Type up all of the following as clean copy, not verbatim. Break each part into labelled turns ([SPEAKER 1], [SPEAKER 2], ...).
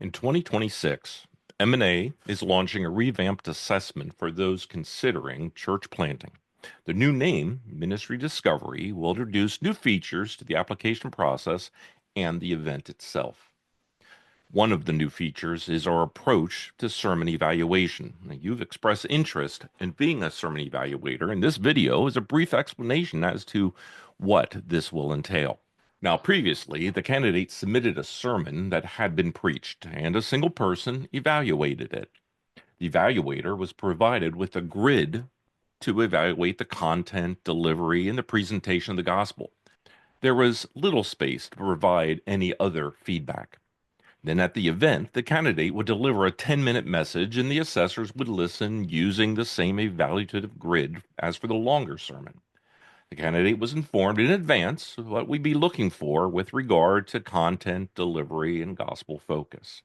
[SPEAKER 1] In 2026, M&A is launching a revamped assessment for those considering church planting. The new name, Ministry Discovery, will introduce new features to the application process and the event itself. One of the new features is our approach to sermon evaluation. Now, you've expressed interest in being a sermon evaluator, and this video is a brief explanation as to what this will entail. Now, previously, the candidate submitted a sermon that had been preached, and a single person evaluated it. The evaluator was provided with a grid to evaluate the content, delivery, and the presentation of the gospel. There was little space to provide any other feedback. Then at the event, the candidate would deliver a 10-minute message, and the assessors would listen using the same evaluative grid as for the longer sermon. The candidate was informed in advance of what we'd be looking for with regard to content, delivery, and gospel focus.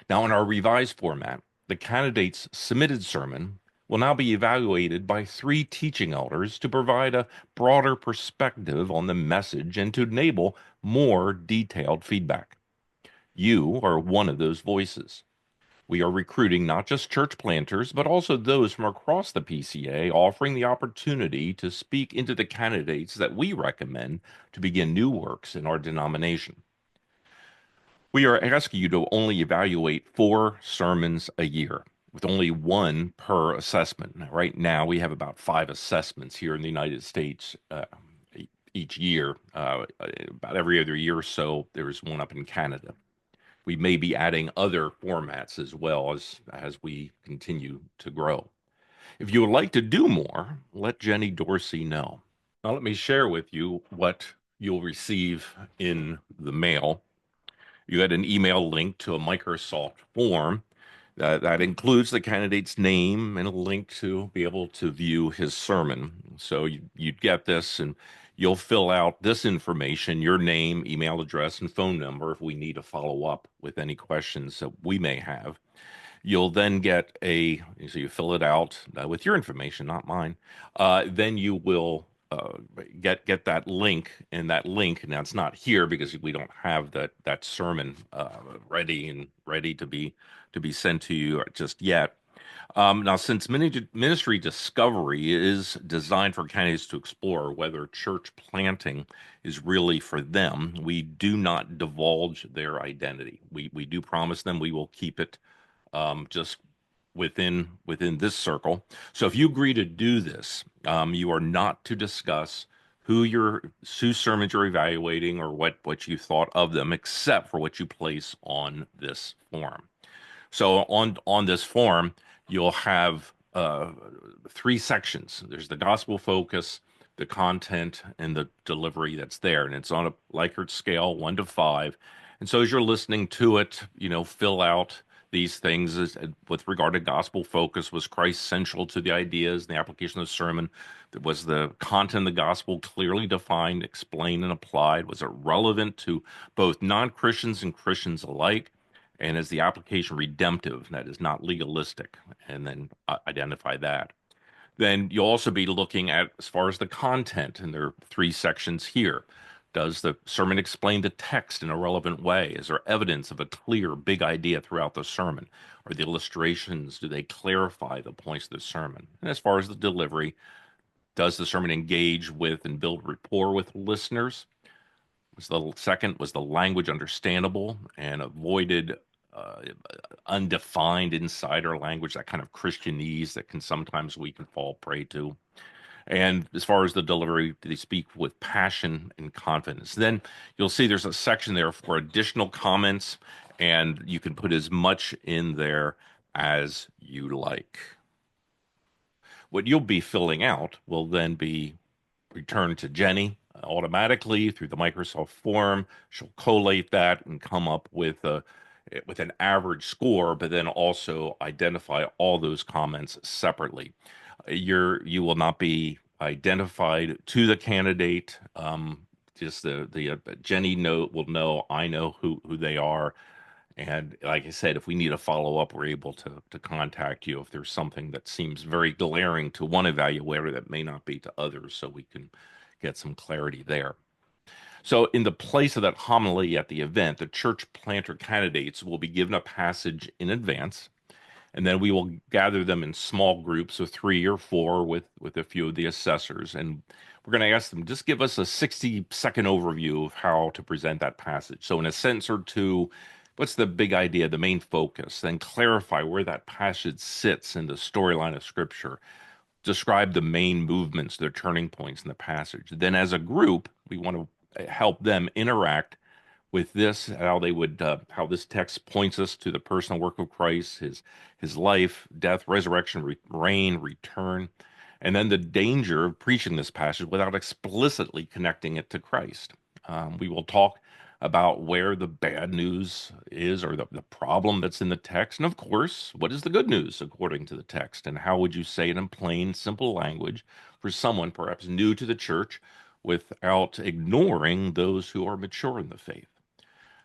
[SPEAKER 1] Now, in our revised format, the candidate's submitted sermon will now be evaluated by three teaching elders to provide a broader perspective on the message and to enable more detailed feedback. You are one of those voices. We are recruiting not just church planters, but also those from across the PCA, offering the opportunity to speak into the candidates that we recommend to begin new works in our denomination. We are asking you to only evaluate 4 sermons a year, with only one per assessment. Right now, we have about 5 assessments here in the United States each year. About every other year or so, there's one up in Canada. We may be adding other formats as well as we continue to grow. If you would like to do more, let Jenny Dorsey know. Now, let me share with you what you'll receive in the mail. You get an email link to a Microsoft form that includes the candidate's name and a link to be able to view his sermon. So you'd get this, and you'll fill out this information, your name, email address, and phone number if we need to follow up with any questions that we may have. You'll then get so you fill it out with your information, not mine. Then you will get that link, and that link, now it's not here because we don't have that sermon ready to be sent to you just yet. Now, since ministry discovery is designed for candidates to explore whether church planting is really for them, we do not divulge their identity. We do promise them we will keep it just within this circle. So if you agree to do this, you are not to discuss whose sermons you're evaluating or what you thought of them, except for what you place on this form. So on this form, you'll have 3 sections. There's the gospel focus, the content, and the delivery that's there, and it's on a Likert scale, 1 to 5. And so as you're listening to it, fill out these things with regard to gospel focus. Was Christ central to the ideas and the application of the sermon? Was the content of the gospel clearly defined, explained, and applied? Was it relevant to both non-Christians and Christians alike? And is the application redemptive, that is not legalistic? And then identify that. Then you'll also be looking at, as far as the content, and there are 3 sections here. Does the sermon explain the text in a relevant way? Is there evidence of a clear, big idea throughout the sermon? Are the illustrations, do they clarify the points of the sermon? And as far as the delivery, does the sermon engage with and build rapport with listeners? Was the language understandable and avoided undefined insider language, that kind of Christianese that we can fall prey to? And as far as the delivery, they speak with passion and confidence. Then you'll see there's a section there for additional comments, and you can put as much in there as you like. What you'll be filling out will then be returned to Jenny automatically through the Microsoft form. She'll collate that and come up with an average score, but then also identify all those comments separately. You will not be identified to the candidate. Just the Jenny will know, I know who they are. And like I said, if we need a follow up, we're able to contact you if there's something that seems very glaring to one evaluator that may not be to others, so we can get some clarity there. So, in the place of that homily at the event, the church planter candidates will be given a passage in advance, and then we will gather them in small groups of 3 or 4 with a few of the assessors, and we're going to ask them just give us a 60-second overview of how to present that passage. So, in a sentence or two, what's the big idea, the main focus? Then clarify where that passage sits in the storyline of Scripture. Describe the main movements, the turning points in the passage. Then, as a group, we want to help them interact with this, how they would, how this text points us to the personal work of Christ, his life, death, resurrection, reign, return, and then the danger of preaching this passage without explicitly connecting it to Christ. We will talk about where the bad news is or the problem that's in the text. And of course, what is the good news according to the text? And how would you say it in plain, simple language for someone perhaps new to the church without ignoring those who are mature in the faith?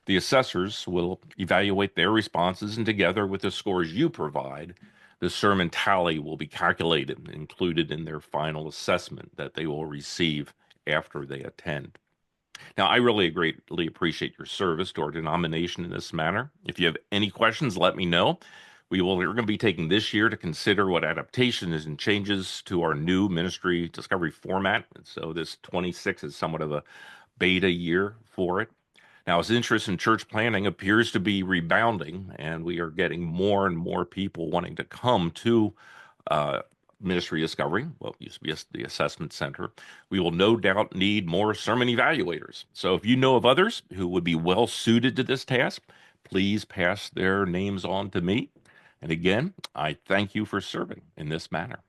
[SPEAKER 1] The assessors will evaluate their responses, and together with the scores you provide, the sermon tally will be calculated and included in their final assessment that they will receive after they attend. Now, I really greatly appreciate your service to our denomination in this manner. If you have any questions, let me know. We're going to be taking this year to consider what adaptations and changes to our new ministry discovery format. And so this 26 is somewhat of a beta year for it. Now, as interest in church planning appears to be rebounding, and we are getting more and more people wanting to come to uh, Ministry Discovery, well, it used to be the assessment center, we will no doubt need more sermon evaluators. So if you know of others who would be well suited to this task, please pass their names on to me. And again, I thank you for serving in this manner.